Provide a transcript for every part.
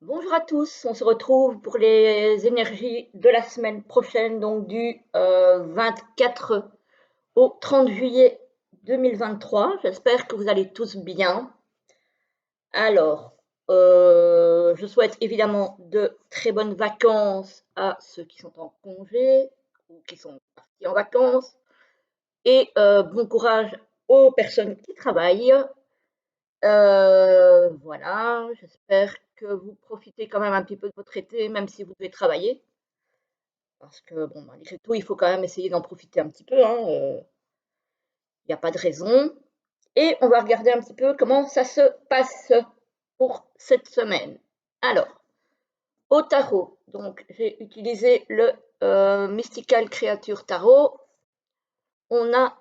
Bonjour à tous, on se retrouve pour les énergies de la semaine prochaine, donc du 24 au 30 juillet 2023. J'espère que vous allez tous bien. Alors, je souhaite évidemment de très bonnes vacances à ceux qui sont en congé ou qui sont partis en vacances et bon courage aux personnes qui travaillent. Voilà, j'espère que vous profitez quand même un petit peu de votre été, même si vous devez travailler. Parce que, bon, malgré tout, il faut quand même essayer d'en profiter un petit peu, hein, il n'y a pas de raison. Et on va regarder un petit peu comment ça se passe pour cette semaine. Alors, au tarot, donc j'ai utilisé le Mystical Creature Tarot. On a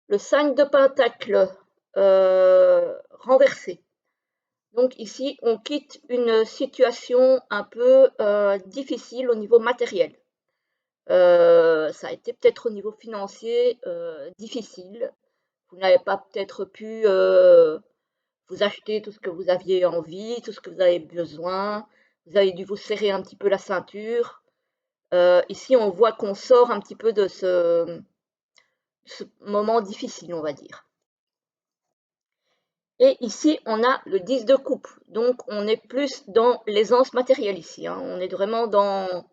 le 5 de Pentacle renversé. Donc ici, on quitte une situation un peu difficile au niveau matériel. Ça a été peut-être au niveau financier difficile. Vous n'avez pas peut-être pu vous acheter tout ce que vous aviez envie, tout ce que vous avez besoin. Vous avez dû vous serrer un petit peu la ceinture. Ici, on voit qu'on sort un petit peu de ce moment difficile, on va dire. Et ici, on a le 10 de coupe. Donc, on est plus dans l'aisance matérielle ici, hein. On est vraiment dans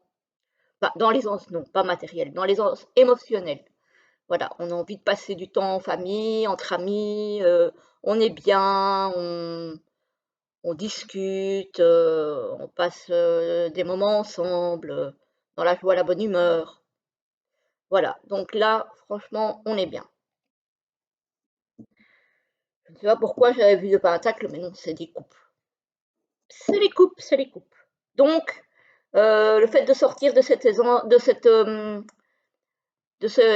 l'aisance, non, pas matérielle, dans l'aisance émotionnelle. Voilà, on a envie de passer du temps en famille, entre amis, on est bien, on discute, on passe des moments ensemble, dans la joie, la bonne humeur. Voilà, donc là, franchement, on est bien. Je ne sais pas pourquoi j'avais vu le pentacle, mais non, c'est des coupes. C'est les coupes, c'est les coupes. Donc, le fait de sortir de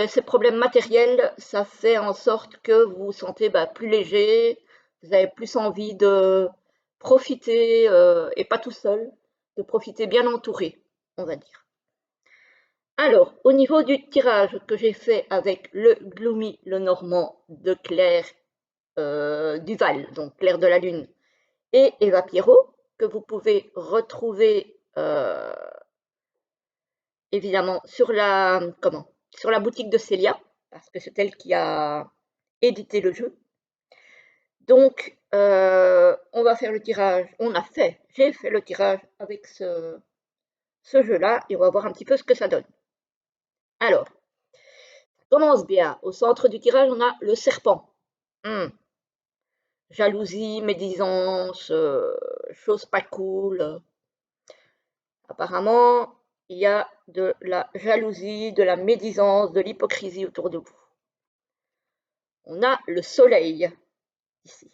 ces problèmes matériels, ça fait en sorte que vous vous sentez plus léger, vous avez plus envie de profiter, et pas tout seul, de profiter bien entouré, on va dire. Alors, au niveau du tirage que j'ai fait avec le Gloomy, le Normand de Claire Duval, donc Claire de la Lune, et Eva Pierrot, que vous pouvez retrouver évidemment sur la boutique de Célia, parce que c'est elle qui a édité le jeu. Donc, on va faire le tirage. J'ai fait le tirage avec ce jeu-là et on va voir un petit peu ce que ça donne. Alors, ça commence bien. Au centre du tirage, on a le serpent. Jalousie, médisance, choses pas cool. Apparemment, il y a de la jalousie, de la médisance, de l'hypocrisie autour de vous. On a le soleil ici.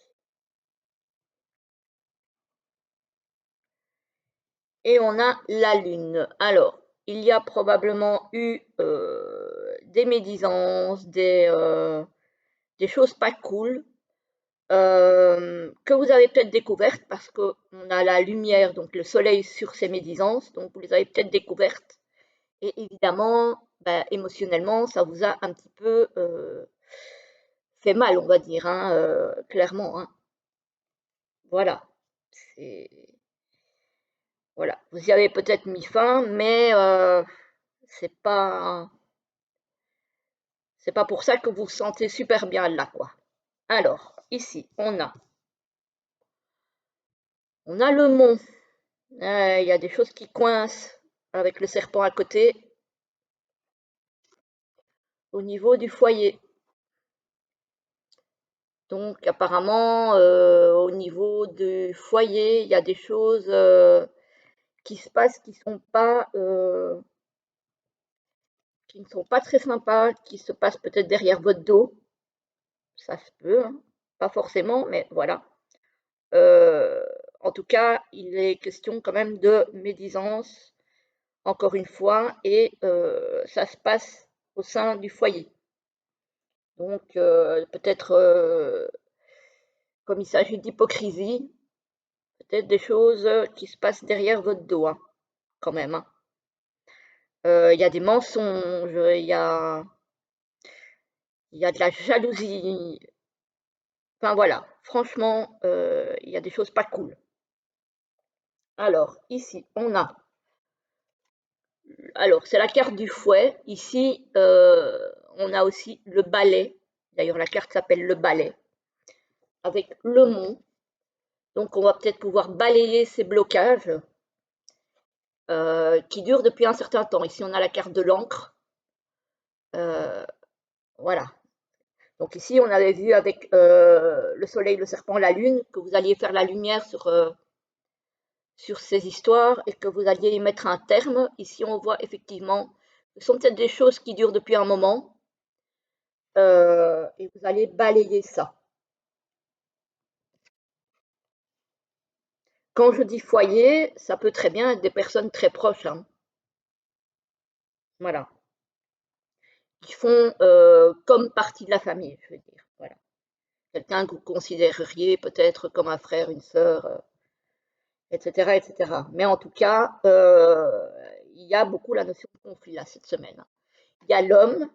Et on a la lune. Alors, il y a probablement eu des médisances, des choses pas cool que vous avez peut-être découvertes parce qu'on a la lumière, donc le soleil sur ces médisances, donc vous les avez peut-être découvertes. Et évidemment, émotionnellement, ça vous a un petit peu fait mal, on va dire, hein, clairement, hein. Voilà. Voilà. Vous y avez peut-être mis fin, mais c'est pas, c'est pas pour ça que vous vous sentez super bien là, quoi. Alors, ici, on a le mont. Il y a des choses qui coincent avec le serpent à côté au niveau du foyer. Donc, apparemment, au niveau du foyer, il y a des choses qui se passent qui ne sont pas très sympas, qui se passent peut-être derrière votre dos. Ça se peut, hein. Pas forcément, mais voilà. Euh, En tout cas, il est question quand même de médisance, encore une fois, et ça se passe au sein du foyer. Donc, peut-être, comme il s'agit d'hypocrisie, peut-être des choses qui se passent derrière votre dos, hein, quand même, hein. Il y a des mensonges, il y a de la jalousie. Enfin voilà, franchement, il y a des choses pas cool. Alors, ici, alors, c'est la carte du fouet. Ici, on a aussi le balai. D'ailleurs, la carte s'appelle le balai, avec le mont. Donc, on va peut-être pouvoir balayer ces blocages qui durent depuis un certain temps. Ici, on a la carte de l'encre. Euh, voilà. Donc ici, on avait vu avec le soleil, le serpent, la lune, que vous alliez faire la lumière sur ces histoires et que vous alliez y mettre un terme. Ici, on voit effectivement, ce sont peut-être des choses qui durent depuis un moment et vous allez balayer ça. Quand je dis foyer, ça peut très bien être des personnes très proches, hein, voilà, qui font comme partie de la famille, je veux dire. Voilà. Quelqu'un que vous considéreriez peut-être comme un frère, une sœur, etc., etc. Mais en tout cas, il y a beaucoup la notion de conflit là cette semaine. Il y a l'homme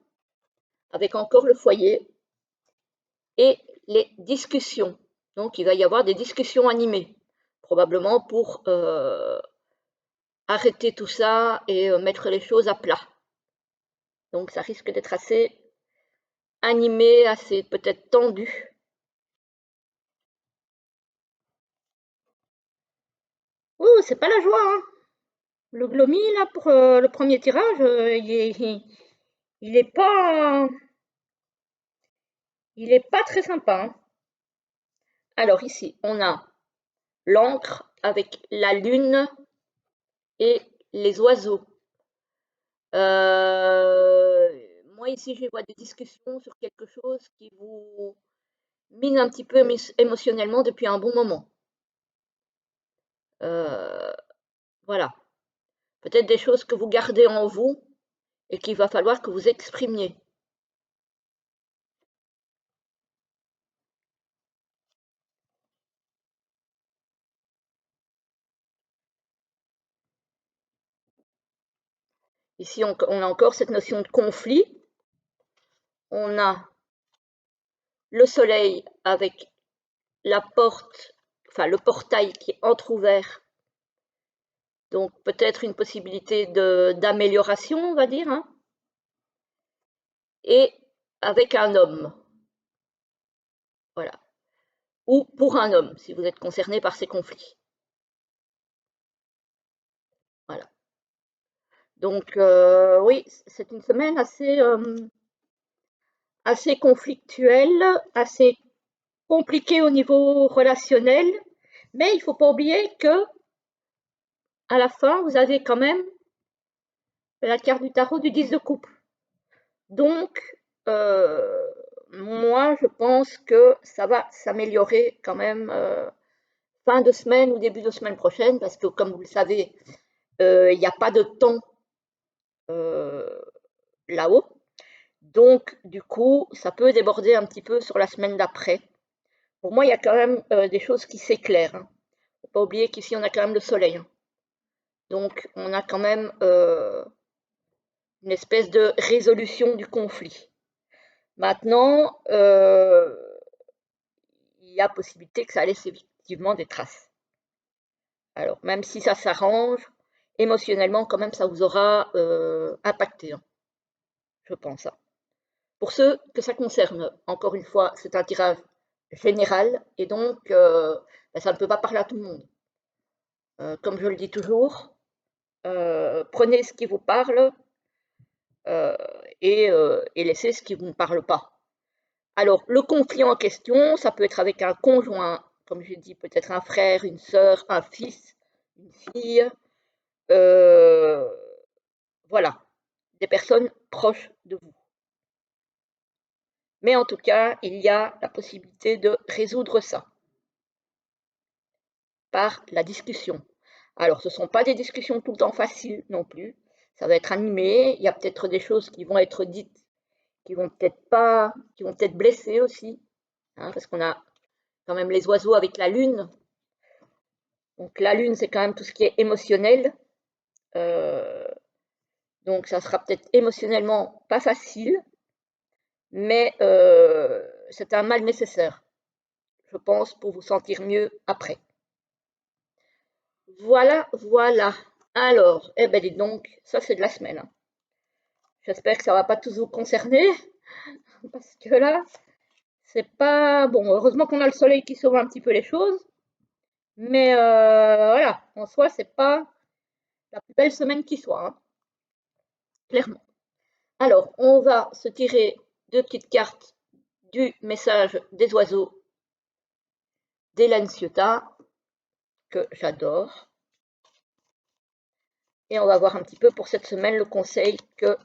avec encore le foyer et les discussions. Donc il va y avoir des discussions animées, probablement pour arrêter tout ça et mettre les choses à plat. Donc ça risque d'être assez animé, assez peut-être tendu. Oh, c'est pas la joie, hein. Le Glomi, là, pour le premier tirage, il est pas, il est pas très sympa, hein. Alors ici, on a l'encre avec la lune et les oiseaux. Moi ici, je vois des discussions sur quelque chose qui vous mine un petit peu émotionnellement depuis un bon moment. Voilà. Peut-être des choses que vous gardez en vous et qu'il va falloir que vous exprimiez. Ici, on a encore cette notion de conflit. On a le soleil avec la porte, enfin le portail qui est entrouvert. Donc peut-être une possibilité d'amélioration, on va dire, hein, et avec un homme. Voilà. Ou pour un homme, si vous êtes concerné par ces conflits. Voilà. Donc oui, c'est une semaine assez conflictuelle, assez compliquée au niveau relationnel, mais il ne faut pas oublier que à la fin, vous avez quand même la carte du tarot du 10 de coupe. Donc, moi, je pense que ça va s'améliorer quand même fin de semaine ou début de semaine prochaine, parce que comme vous le savez, il n'y a pas de temps euh, là-haut. Donc, du coup, ça peut déborder un petit peu sur la semaine d'après. Pour moi, il y a quand même des choses qui s'éclairent, hein. Faut pas oublier qu'ici, on a quand même le soleil, hein. Donc, on a quand même une espèce de résolution du conflit. Maintenant, il y a possibilité que ça laisse effectivement des traces. Alors, même si ça s'arrange, émotionnellement, quand même, ça vous aura impacté, hein, je pense, hein. Pour ceux que ça concerne, encore une fois, c'est un tirage général et donc ça ne peut pas parler à tout le monde. Comme je le dis toujours, prenez ce qui vous parle euh, et laissez ce qui ne vous parle pas. Alors, le conflit en question, ça peut être avec un conjoint, comme j'ai dit, peut-être un frère, une sœur, un fils, une fille, euh, voilà, des personnes proches de vous. Mais en tout cas, il y a la possibilité de résoudre ça par la discussion. Alors, ce ne sont pas des discussions tout le temps faciles non plus. Ça va être animé. Il y a peut-être des choses qui vont être dites qui vont peut-être pas, qui vont peut-être blesser aussi, hein, parce qu'on a quand même les oiseaux avec la lune. Donc la lune, c'est quand même tout ce qui est émotionnel. Euh, donc ça sera peut-être émotionnellement pas facile, mais c'est un mal nécessaire, je pense, pour vous sentir mieux après. Voilà, voilà. Alors, eh ben dites donc, ça c'est de la semaine, hein. J'espère que ça va pas tous vous concerner, parce que là, c'est pas bon. Heureusement qu'on a le soleil qui sauve un petit peu les choses, mais voilà, en soi, c'est pas la plus belle semaine qui soit, hein, clairement. Alors, on va se tirer deux petites cartes du message des oiseaux d'Hélène Ciotat, que j'adore. Et on va voir un petit peu pour cette semaine le conseil que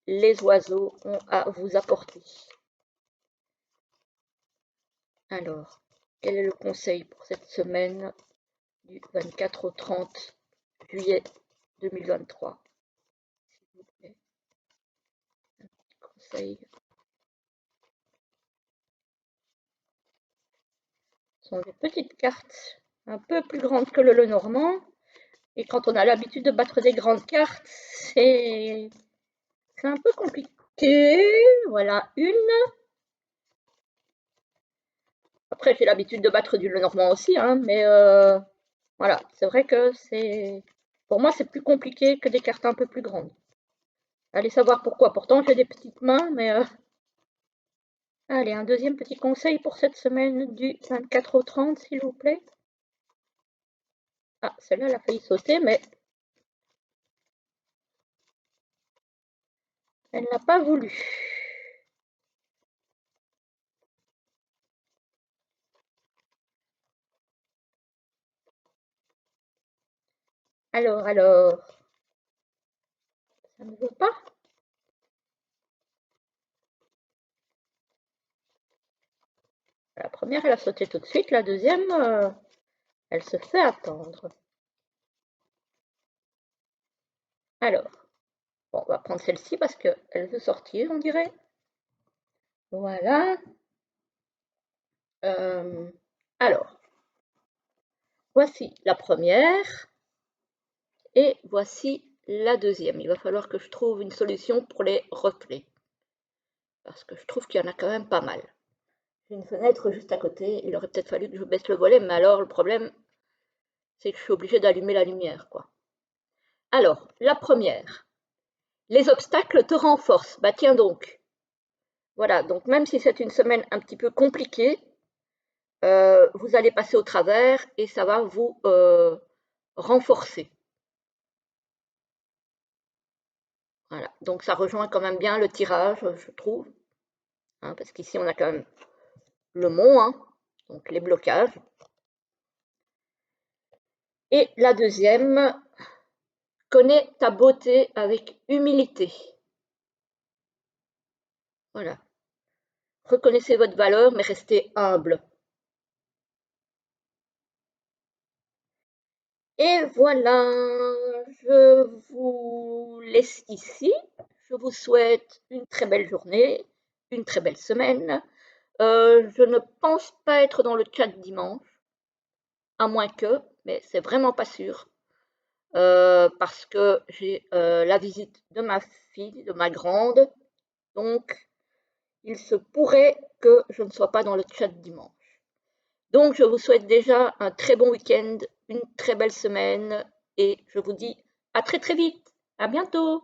les oiseaux ont à vous apporter. Alors, quel est le conseil pour cette semaine du 24 au 30 juillet 2023? S'il vous plaît, un petit conseil. Ce sont des petites cartes un peu plus grandes que le Lenormand. Et quand on a l'habitude de battre des grandes cartes, c'est un peu compliqué. Voilà une. Après, j'ai l'habitude de battre du Lenormand aussi, hein, mais voilà, c'est vrai que c'est. Pour moi, c'est plus compliqué que des cartes un peu plus grandes. Allez savoir pourquoi. Pourtant, j'ai des petites mains, mais. Allez, un deuxième petit conseil pour cette semaine du 24 au 30, s'il vous plaît. Ah, celle-là, elle a failli sauter, mais elle n'a pas voulu. Alors, ça ne veut pas? La première, elle a sauté tout de suite. La deuxième, elle se fait attendre. Alors, bon, on va prendre celle-ci parce qu'elle veut sortir, on dirait. Voilà. Alors, voici la première et voici la deuxième. Il va falloir que je trouve une solution pour les reflets parce que je trouve qu'il y en a quand même pas mal. J'ai une fenêtre juste à côté. Il aurait peut-être fallu que je baisse le volet, mais alors le problème, c'est que je suis obligée d'allumer la lumière, quoi. Alors, la première. Les obstacles te renforcent. Bah tiens donc. Voilà, donc même si c'est une semaine un petit peu compliquée, vous allez passer au travers et ça va vous renforcer. Voilà, donc ça rejoint quand même bien le tirage, je trouve, hein, parce qu'ici on a quand même le mont, hein, donc les blocages. Et la deuxième, connais ta beauté avec humilité. Voilà. Reconnaissez votre valeur, mais restez humble. Et voilà, je vous laisse ici. Je vous souhaite une très belle journée, une très belle semaine. Je ne pense pas être dans le chat dimanche, à moins que, mais c'est vraiment pas sûr, parce que j'ai la visite de ma fille, de ma grande, donc il se pourrait que je ne sois pas dans le chat dimanche. Donc je vous souhaite déjà un très bon week-end, une très belle semaine et je vous dis à très très vite. À bientôt.